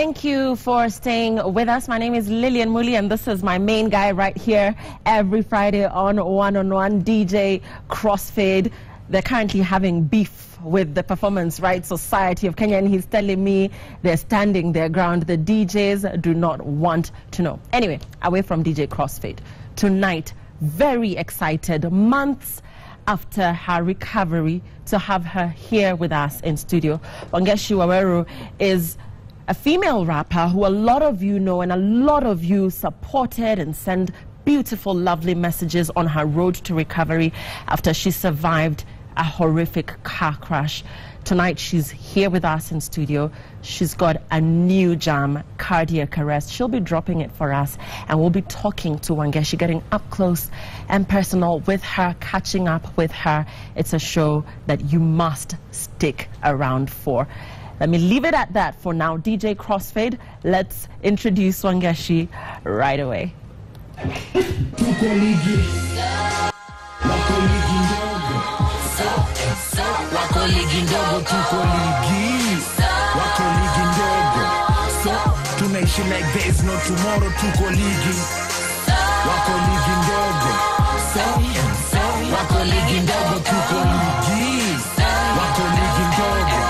Thank you for staying with us. My name is Lillian Muli, and this is my main guy right here every Friday on One-on-One, DJ Crossfade. They're currently having beef with the Performance Rights Society of Kenya, and he's telling me they're standing their ground. The DJs do not want to know. Anyway, away from DJ Crossfade. Tonight, very excited, months after her recovery, to have her here with us in studio. Wangechi Waweru is a female rapper who a lot of you know and a lot of you supported and sent beautiful, lovely messages on her road to recovery after she survived a horrific car crash. Tonight she's here with us in studio. She's got a new jam, Cardiac Arrest. She'll be dropping it for us, and we'll be talking to Wangechi, getting up close and personal with her, catching up with her. It's a show that you must stick around for. Let me leave it at that for now. DJ Crossfade, let's introduce Wangechi right away. Tunaishi like there is no tomorrow. Tuko ligi wako ligi ndogo, wako ligi ndogo, tuko ligi wako ligi ndogo,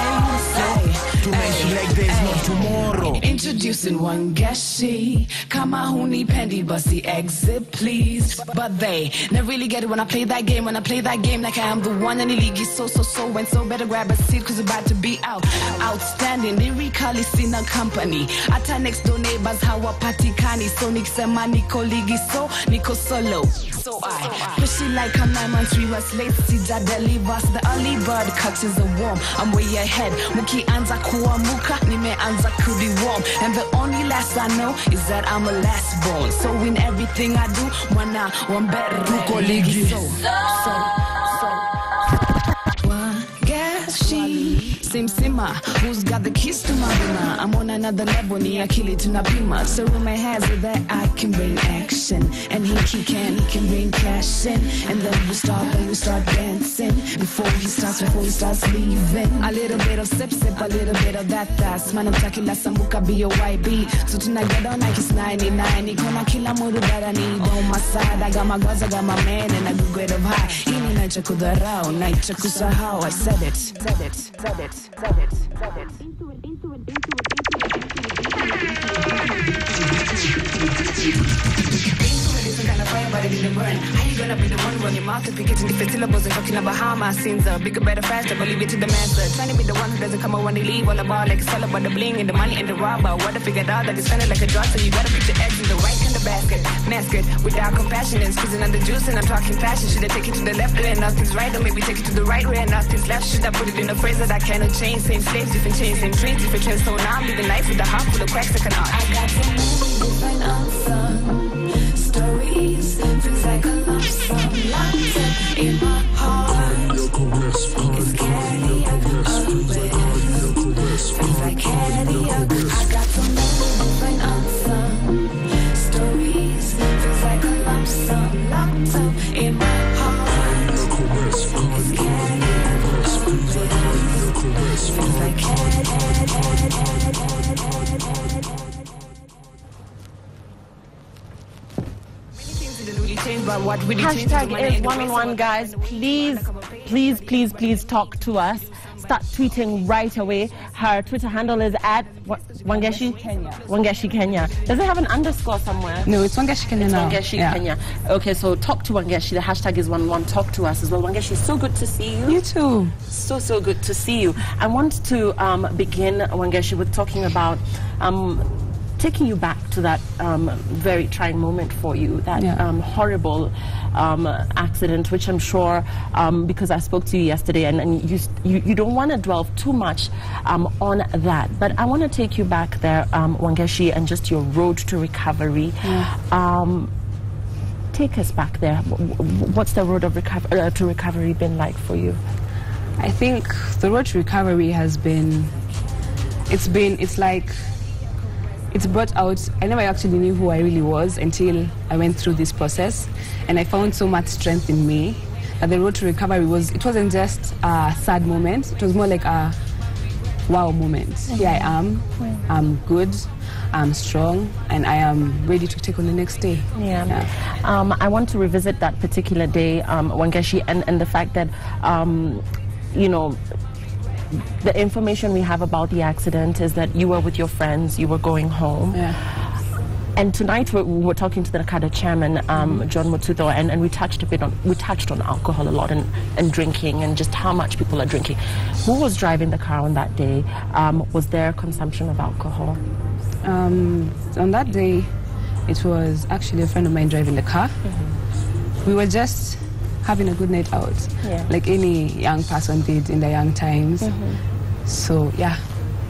tunaishi like there is no tomorrow. Introducing Wangechi, kama hunipendi basi exit please. But they never really get it when I play that game. When I play that game like I am the one in the league. So and so better grab a seat cause about to be out. Outstanding, lyrically sina company. Ata next door neighbors hawapatikani. So nikisema niko ligi so niko solo. So I push it like I'm 9 months, 3 months late. Sija delivers, the early bird catches a worm. I'm way ahead, muki anza kuamuka, nime anza kudi warm. And the only last I know is that I'm a last born. So in everything I do, mwana wambere tuko ligi. Wangechi, Simsima, who's got the keys to my bima? I'm on another level, ni akili tunapima. So rumor has it that I can bring action, and he can bring cash in. And then we start dancing before he starts leaving. A little bit of sip, a little bit of that. Man, I'm talking like Sambuka BOYB. So tonight get on like it's 99. Ikona kila muru that I need on my side. I got my girls, I got my man, and I do great of high. Ini naicha kudharau, naicha kusahau. I said it. But it didn't burn. How you gonna be the one run your mouth if you get in different syllables and talking about how my sins are bigger, better, faster, but leave it to the master. Trying to be the one who doesn't come out when they leave. All about like it's all about the bling and the money and the robber. What I figured out that it's kinda like a drug, so you gotta put your eggs in the right kind of basket. Mask it without compassion and squeezing on the juice, and I'm talking passion. Should I take it to the left where nothing's right, or maybe take it to the right where nothing's left? Should I put it in a phrase that I cannot change? Same slaves, different chains, same trains, different trends. So now I'm living life with a heart full of cracks that cannot. I got so many different answers, stories, feels like a lump sum, locked up in my heart. It's cardiac arrest, feels like cardiac. I got so many different answers, stories, feels like a lump sum, locked up in my heart. It's cardiac arrest, feels like cardiac. Hashtag is One-on-One, guys. Please talk to us. Start tweeting right away. Her Twitter handle is at Wangechi Kenya. Wangechi Kenya. Does it have an underscore somewhere? No, it's Wangechi Kenya now. Wangechi Kenya. Okay, so talk to Wangechi. The hashtag is One-on-One. Talk to us as well. Wangechi, so good to see you. You too. So good to see you. I want to begin, Wangechi, with talking about taking you back to that very trying moment for you, that horrible accident, which I'm sure, because I spoke to you yesterday, and you don't want to dwell too much on that. But I want to take you back there, Wangechi, and just your road to recovery. Take us back there. What's the road of to recovery been like for you? I think the road to recovery has been, it's brought out, I never actually knew who I really was until I went through this process, and I found so much strength in me that the road to recovery wasn't just a sad moment. It was more like wow moment. Here I am, I'm good, I'm strong, and I am ready to take on the next day. I want to revisit that particular day, Wangechi, and the fact that, you know, the information we have about the accident is that you were with your friends, you were going home. And tonight we were talking to the Nakada chairman, John Mutsuto, and we touched on alcohol a lot and drinking and just how much people are drinking. Who was driving the car on that day? Was there consumption of alcohol? On that day, it was actually a friend of mine driving the car. We were just having a good night out, like any young person did in the young times. So yeah.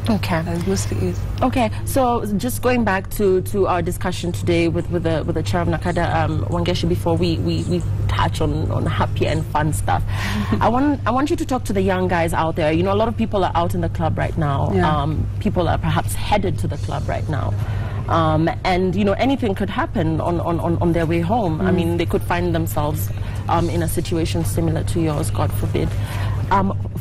Okay. That mostly it. Okay, so just going back to our discussion today with the chair of Nakada, Wangechi, before we touch on happy and fun stuff, I want you to talk to the young guys out there. You know, a lot of people are out in the club right now. People are perhaps headed to the club right now. And you know, anything could happen on their way home. I mean, they could find themselves in a situation similar to yours, God forbid.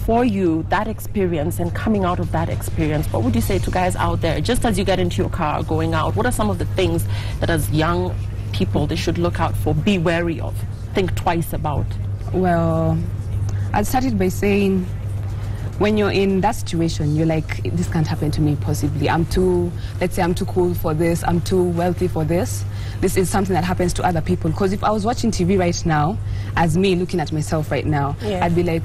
For you, that experience and coming out of that experience, what would you say to guys out there, just as you get into your car going out, what are some of the things that as young people they should look out for, be wary of, think twice about? Well, I started by saying, when you're in that situation, you're like, this can't happen to me possibly. Let's say I'm too cool for this, I'm too wealthy for this. This is something that happens to other people. Because if I was watching TV right now, as me looking at myself right now, I'd be like,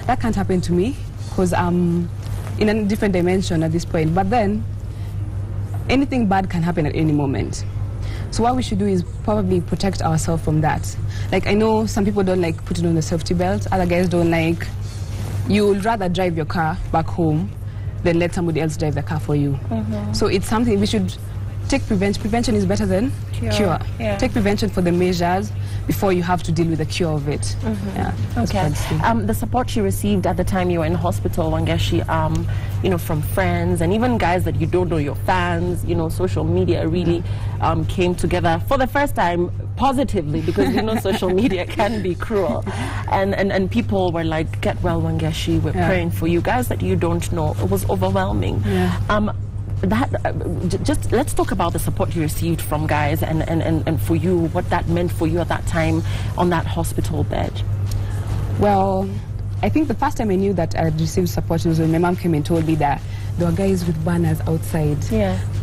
that can't happen to me because I'm in a different dimension at this point. But then, anything bad can happen at any moment. So what we should do is probably protect ourselves from that. Like, I know some people don't like putting on the safety belt, other guys don't like. You would rather drive your car back home than let somebody else drive the car for you. So it's something we should take prevention. Prevention is better than cure. Take prevention for the measures before you have to deal with the cure of it. Okay. The support you received at the time you were in hospital, Wangechi, you know, from friends and even guys that you don't know, your fans, you know, social media really came together for the first time positively, because you know social media can be cruel, and people were like, get well, Wangechi, we're praying for you. Guys that you don't know, it was overwhelming. Just let's talk about the support you received from guys and for you, what that meant for you at that time on that hospital bed. Well, I think the first time I knew that I had received support was when my mom came and told me that there were guys with banners outside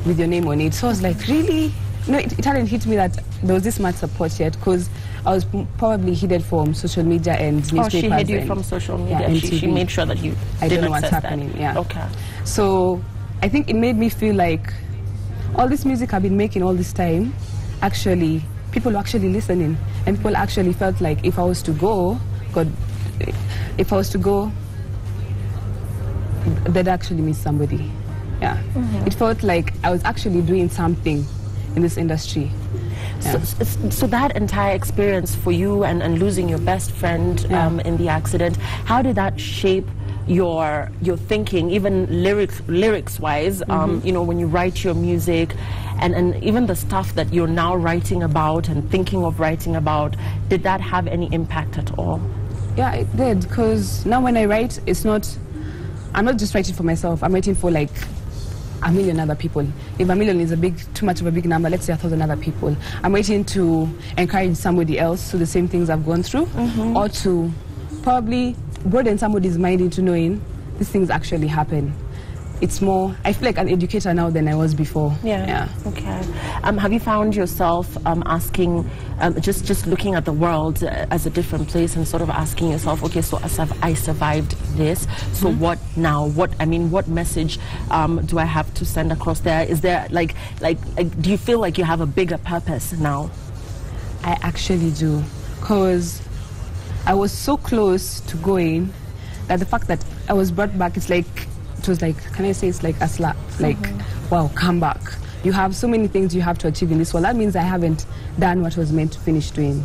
with your name on it. So I was like, really? No, it hadn't hit me that there was this much support yet, because I was probably hidden from social media and newspapers. Oh, she hid you from social media. She made sure that you I didn't don't know what's happening. Okay. So I think it made me feel like all this music I've been making all this time, actually, people were actually listening. And people actually felt like if I was to go, they'd actually miss somebody. It felt like I was actually doing something in this industry. So that entire experience for you and losing your best friend in the accident, how did that shape your thinking, even lyrics wise, you know, when you write your music and even the stuff that you're now writing about and thinking of writing about, did that have any impact at all? Yeah, it did, because now when I write, I'm not just writing for myself, I'm writing for like a million other people. If a million is too much of a big number, let's say 1,000 other people. I'm waiting to encourage somebody else to the same things I've gone through, or to probably broaden somebody's mind into knowing these things actually happen. It's more, I feel like an educator now than I was before. Okay. Have you found yourself asking, just looking at the world as a different place and sort of asking yourself, okay, so I survived this, so what now? What message do I have to send across there? Is there like do you feel like you have a bigger purpose now? I actually do, because I was so close to going that the fact that I was brought back, it was like, can I say it's like a slap? Like, wow, come back. You have so many things you have to achieve in this world. That means I haven't done what I was meant to finish doing.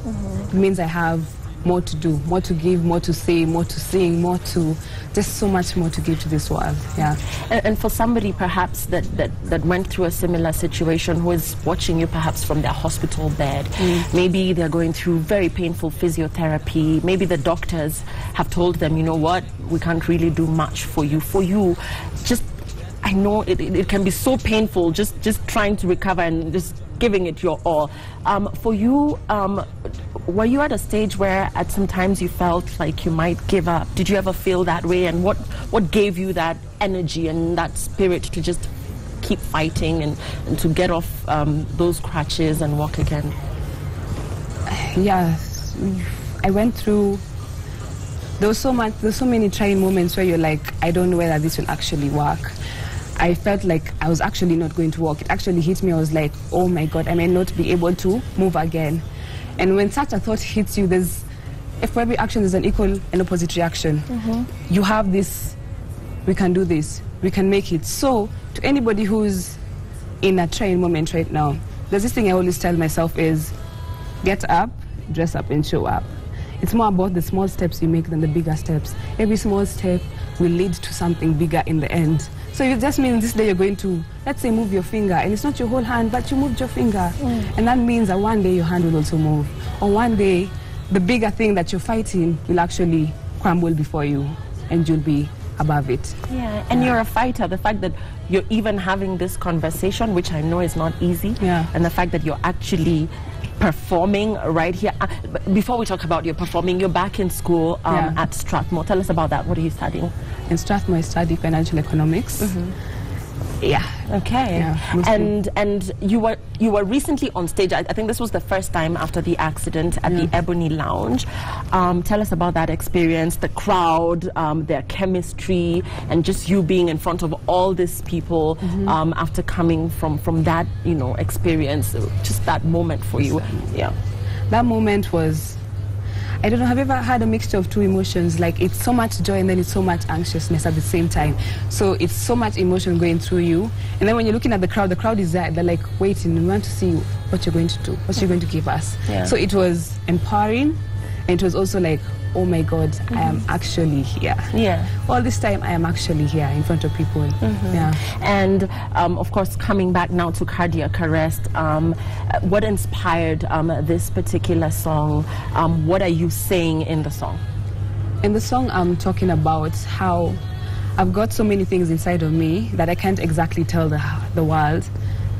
It means I have more to do, more to give, more to say, more to sing, more to, just so much more to give to this world. Yeah. And for somebody perhaps that went through a similar situation, who is watching you perhaps from their hospital bed, maybe they're going through very painful physiotherapy, maybe the doctors have told them, you know what, we can't really do much for you. For you, just, I know it can be so painful just trying to recover and just giving it your all. For you, were you at a stage where at some times you felt like you might give up? Did you ever feel that way? And what gave you that energy and that spirit to just keep fighting and to get off those crutches and walk again? Yeah, I went through, there's so many trying moments where you're like, I don't know whether this will actually work. I felt like I was actually not going to walk. It actually hit me. I was like, oh my God, I may not be able to move again. And when such a thought hits you, if for every action there's an equal and opposite reaction. You have this, we can do this, we can make it. So to anybody who's in a trying moment right now, there's this thing I always tell myself is, get up, dress up and show up. It's more about the small steps you make than the bigger steps. Every small step will lead to something bigger in the end. So it just means this day you're going to, let's say, move your finger, and it's not your whole hand, but you moved your finger. And that means that one day your hand will also move. Or one day, the bigger thing that you're fighting will actually crumble before you, and you'll be above it. Yeah, and you're a fighter. The fact that you're even having this conversation, which I know is not easy, and the fact that you're actually performing right here. Before we talk about your performing, you're back in school at Strathmore. Tell us about that. What are you studying? In Strathmore, I study financial economics. Yeah. Okay. Yeah, and you were recently on stage. I think this was the first time after the accident at the Ebony Lounge. Tell us about that experience, the crowd, their chemistry, and just you being in front of all these people after coming from that, you know, experience. Just that moment for you. Yeah. That moment was, I don't know, have you ever had a mixture of two emotions? Like, it's so much joy and then it's so much anxiousness at the same time. So it's so much emotion going through you. And then when you're looking at the crowd is there. They're like waiting. We want to see what you're going to do, what you're going to give us. So it was empowering, and it was also like, oh my God, I am actually here. Yeah. All this time, I am actually here in front of people. Yeah. And of course, coming back now to cardiac arrest, what inspired this particular song? What are you saying in the song? In the song, I'm talking about how I've got so many things inside of me that I can't exactly tell the world,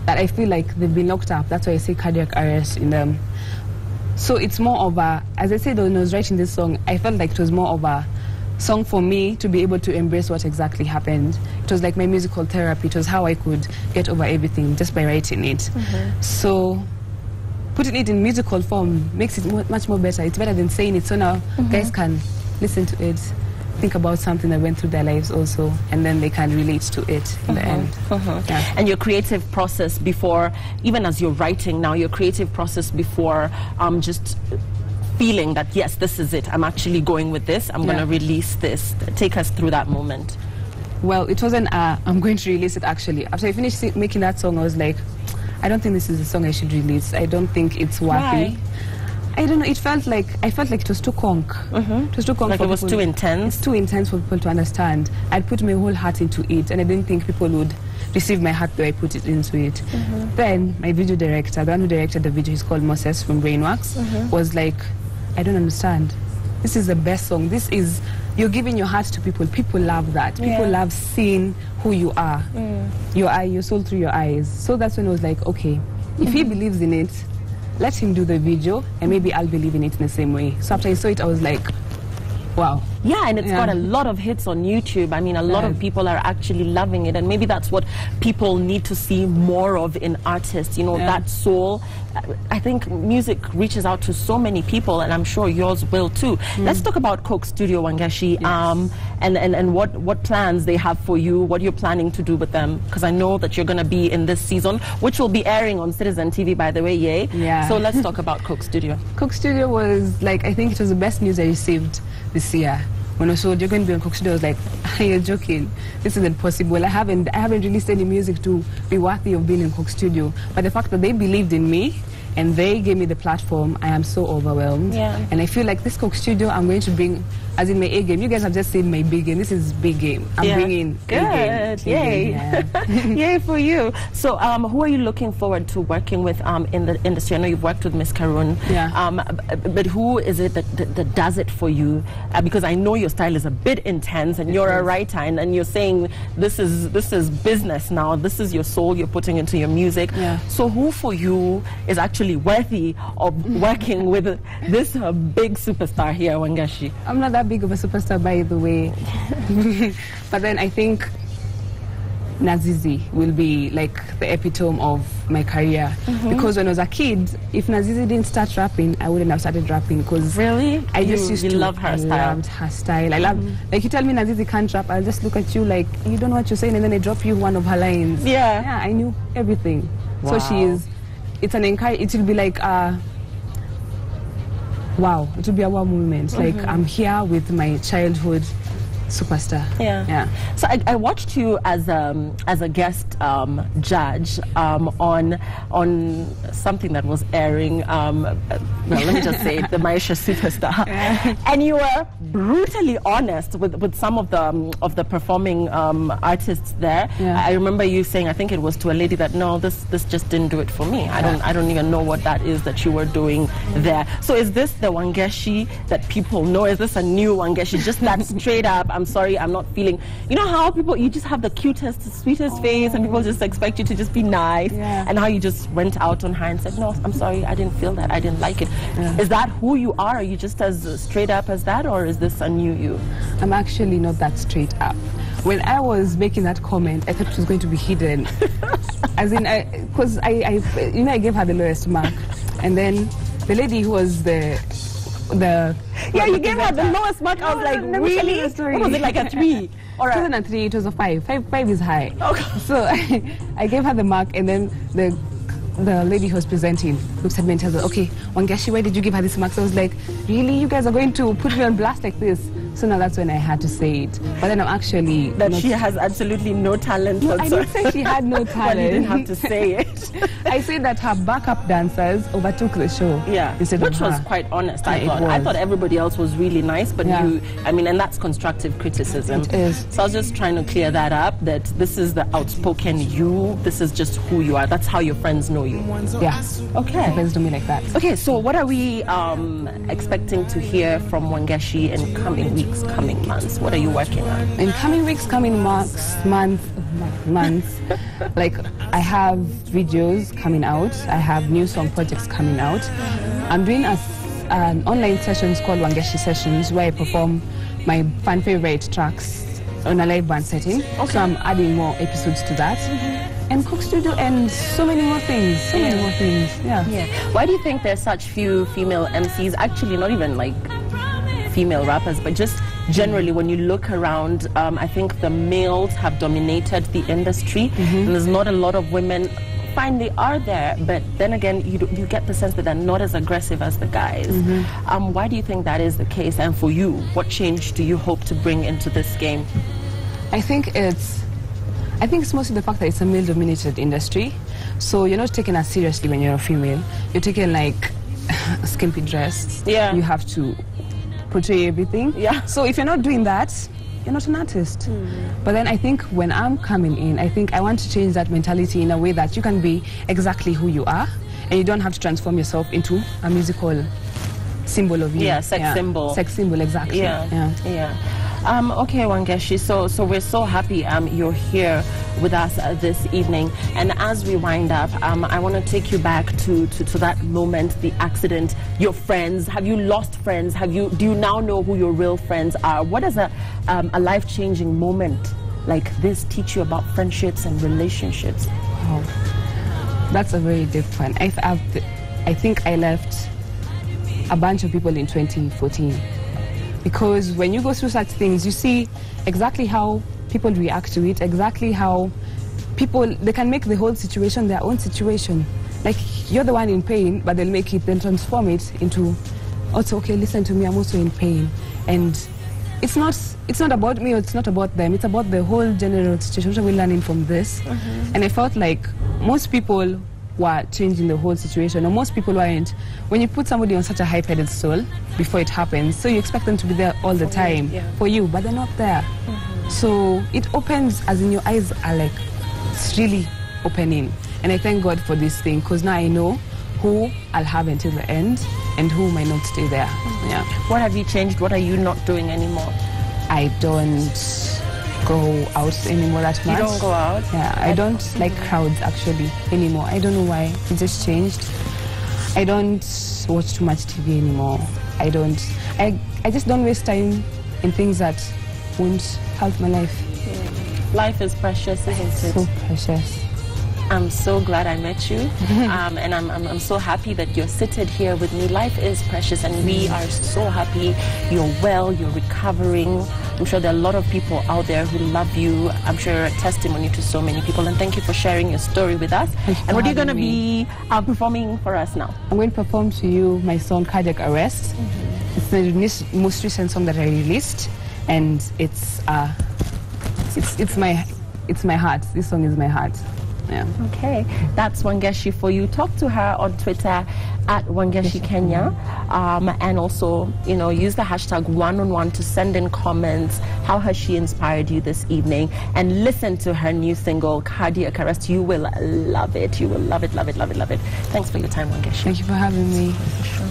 that I feel like they've been locked up. That's why I say cardiac arrest in them. So it's more of a, as I said when I was writing this song, I felt like it was more of a song for me to be able to embrace what exactly happened. It was like my musical therapy. It was how I could get over everything just by writing it. So putting it in musical form makes it much more better. It's better than saying it. So now guys can listen to it, think about something that went through their lives also, and then they can relate to it in the end. And your creative process before, even as you're writing now, your creative process before just feeling that, yes, this is it, I'm actually going with this, I'm going to release this. Take us through that moment. Well, it wasn't I'm going to release it actually. After I finished making that song, I was like, I don't think this is the song I should release. I don't think it's worthy. Why? I don't know, I felt like it was too conk. It was too conk, like for it was people. too intense? It's too intense for people to understand. I'd put my whole heart into it, and I didn't think people would receive my heart the way I put it into it. Then my video director, the one who directed the video, he's called Moses from Brainworks, was like, I don't understand. This is the best song. This is, you're giving your heart to people. People love that. People love seeing who you are. Your soul through your eyes. So that's when I was like, okay, if he believes in it, let him do the video, and maybe I'll believe in it in the same way. So after I saw it, I was like, wow. Yeah, and it's got a lot of hits on YouTube. I mean, a lot of people are actually loving it, and maybe that's what people need to see more of in artists, you know, that soul. I think music reaches out to so many people, and I'm sure yours will too. Let's talk about Coke Studio, Wangechi, and what plans they have for you, what you're planning to do with them, because I know that you're going to be in this season, which will be airing on Citizen TV, by the way, yay. So let's talk about Coke Studio. Coke Studio was like, I think it was the best news I received this year. When I saw you're going to be on Coke Studio, I was like, you're joking. This isn't possible. I haven't released any music to be worthy of being in Coke Studio. But the fact that they believed in me and they gave me the platform, I am so overwhelmed. Yeah. And I feel like this Coke Studio, I'm going to bring, as in my A game. You guys have just seen my big game. This is big game. I'm bringing good. A game. Yay. Yeah. Yay for you. So who are you looking forward to working with in the industry? I know you've worked with Miss Karun. Yeah. But who is it that does it for you? Because I know your style is a bit intense, and you're a writer, and you're saying this is business now. This is your soul you're putting into your music. Yeah. So who for you is actually worthy of working with this big superstar here, Wangechi? I'm not that big of a superstar, by the way. But then I think Nazizi will be like the epitome of my career. Because when I was a kid, if Nazizi didn't start rapping, I wouldn't have started rapping. Because really, I just used to love her style. I loved her style. I love, like, you tell me Nazizi can't rap, I'll just look at you like you don't know what you're saying, and then I drop you one of her lines. Yeah, I knew everything. Wow. So she is. It's an it will be like wow, it will be a wow moment. Like, I'm here with my childhood superstar. Yeah. So I watched you as a guest judge on something that was airing. Well, let me just say it, the Maisha Superstar. And you were brutally honest with some of the performing artists there. I remember you saying, I think it was to a lady, that no, this just didn't do it for me. I don't even know what that is that you were doing there. So is this the Wangechi that people know? Is this a new Wangechi? Just that straight up, I'm sorry, I'm not feeling. You know how people, you just have the cutest, sweetest face, and people just expect you to just be nice. And how you just went out on her and said, no, I'm sorry, I didn't feel that, I didn't like it. Is that who you are? Are you just as straight up as that, or is this a new you? I'm actually not that straight up. When I was making that comment, I thought it was going to be hidden. As in, because I gave her the lowest mark, and then the lady who was you gave her the lowest mark. I was like, really? What was it, like a 3? Or it wasn't a 3, it was a 5. 5 is high. Okay. So I gave her the mark, and then the lady who was presenting looks at me and tells her, okay, Wangechi, why did you give her this mark? So I was like, really? You guys are going to put me on blast like this? So now that's when I had to say it. But then I'm actually... That she has absolutely no talent. No, I didn't say she had no talent. Well, you didn't have to say it. I said that her backup dancers overtook the show. Yeah, which was quite honest, I thought. I thought everybody else was really nice, but you, I mean, and that's constructive criticism. It is. So I was just trying to clear that up, that this is the outspoken you, this is just who you are. That's how your friends know you. Yeah. Okay. My friends know me like that. Okay, so what are we expecting to hear from Wangechi in coming weeks, coming months? What are you working on? In coming weeks, coming months, like, I have videos coming out. I have new song projects coming out. I'm doing an online sessions called Wangechi Sessions, where I perform my fan favorite tracks on a live band setting. Okay. So I'm adding more episodes to that. And Coke Studio, and so many more things. Yeah. Why do you think there's such few female MCs? Actually, not even like female rappers, but just generally when you look around, I think the males have dominated the industry, and there's not a lot of women. Fine, they are there, but then again, you get the sense that they're not as aggressive as the guys. Why do you think that is the case? And for you, what change do you hope to bring into this game? I think it's mostly the fact that it's a male-dominated industry. So you're not taken as seriously when you're a female. You're taken like a skimpy dress. Yeah. You have to portray everything. Yeah. So if you're not doing that, you're not an artist. But then I think when I'm coming in, I think I want to change that mentality in a way that you can be exactly who you are, and you don't have to transform yourself into a musical symbol of you. Yeah, sex symbol. Sex symbol, exactly. Yeah. Okay, Wangechi, so we're so happy you're here with us this evening. And as we wind up, I want to take you back to that moment, the accident, your friends. Have you lost friends? Do you now know who your real friends are? What does a life-changing moment like this teach you about friendships and relationships? Wow. That's a very deep one. I think I left a bunch of people in 2014. Because when you go through such things, you see exactly how people react to it, exactly how they can make the whole situation their own situation. Like, you're the one in pain, but they'll transform it into, also, okay, listen to me, I'm also in pain. And it's not about me, or it's not about them, it's about the whole general situation. What are we learning from this? And I felt like most people were changing the whole situation, or most people weren't. When you put somebody on such a high pedestal before it happens, so you expect them to be there all the time for you, but they're not there. So it opens, as in your eyes are like, it's really opening. And I thank God for this thing, because now I know who I'll have until the end and who might not stay there. Yeah. What have you changed? What are you not doing anymore? I don't go out anymore that much. You don't go out? Yeah, I don't like crowds actually anymore. I don't know why. It just changed. I don't watch too much TV anymore. I just don't waste time in things that won't help my life. Life is precious, isn't it? So precious. I'm so glad I met you, and I'm so happy that you're seated here with me. Life is precious, and we are so happy you're well, you're recovering. I'm sure there are a lot of people out there who love you. I'm sure you're a testimony to so many people, and thank you for sharing your story with us. And what are you going to be performing for us now? I'm going to perform to you my song Cardiac Arrest. It's the most recent song that I released, and it's my heart. This song is my heart. Yeah. Okay, that's Wangechi for you. Talk to her on Twitter at Wangechi Kenya, and also, use the hashtag #1on1 to send in comments. How has she inspired you this evening? And listen to her new single, Cardiac Arrest. You will love it. You will love it, love it, love it, love it. Thanks for your time, Wangechi. Thank you for having me. For sure.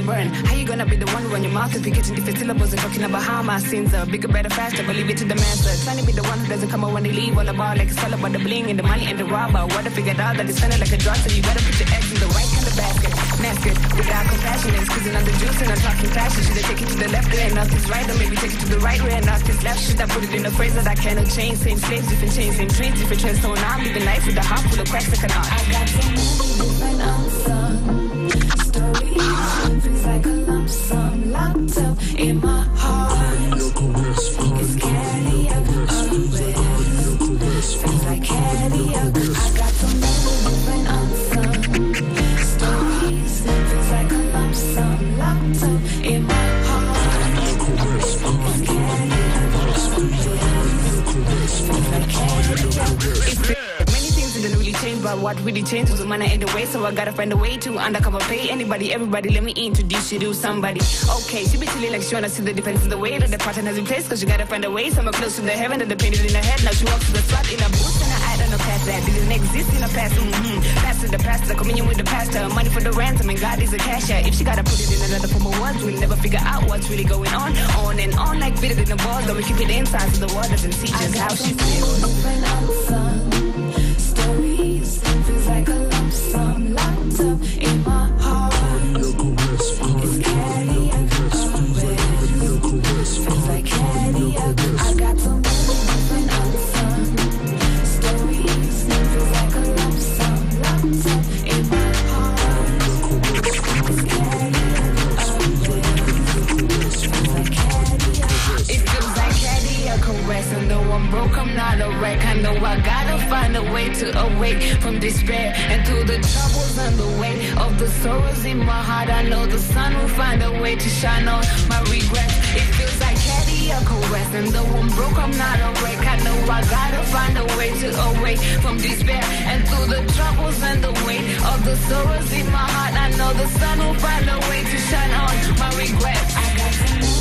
Burn. How you gonna be the one when your mouth is getting different syllables and talking about how my sins are bigger, better, faster, but leave it to the master. Trying to be the one who doesn't come out when they leave. All about like it's all about the bling and the money and the robber. What I figured out that it's sounding like a drug, so you gotta put your eggs in the right kind of basket. Nasty, without compassion, and squeezing on the juice and I'm talking fashion. Should I take it to the left, there ain't nothing's right, or maybe take it to the right, where nothing's left. Should I put it in a phrase that I cannot change? Same slaves, different chains, same trains, different trends. So now I'm living life with a heart full of cracks that cannot. I got so many different unsung stories. Feels like a lump sum locked up in my heart. It's cardiac arrest. Feels like cardiac. I got so many different unsung stories. Feels like a lump sum locked up in my heart. It's cardiac arrest. Feels like cardiac. Many things didn't really change, but what really changed was the money and the way. So I gotta find a way to undercover pay anybody, everybody. Let me introduce you to somebody. Okay, she be chilling like she wanna see the difference in the way that the pattern has in place. Cause you gotta find a way. Somewhere close to the heaven that the painted in her head. Now she walks to the spot in a booth and I don't know past that. Didn't exist in the past. Pass to the pastor, communion with the pastor. Money for the ransom and God is a cashier. If she gotta put it in another form of words, we'll never figure out what's really going on and on like bigger than the balls. But we keep it inside so the world doesn't see just how she feels. Stories, feels like a lump sum locked up in my heart. It's cardiac arrest. Feels like cardiac. I got so many different unsung stories. Feels like a lump sum locked up in my heart. It's cardiac arrest. Feels like cardiac. It feels like cardiac arrest. And though I'm broke, I'm not a wreck. I know I gotta find a way to awake from despair and through the troubles and the weight of the sorrows in my heart. I know the sun will find a way to shine on my regrets. It feels like cardiac arrest, and though I'm broke, I'm not a wreck. I know I gotta find a way to awake from despair and through the troubles and the weight of the sorrows in my heart. I know the sun will find a way to shine on my regrets. I got to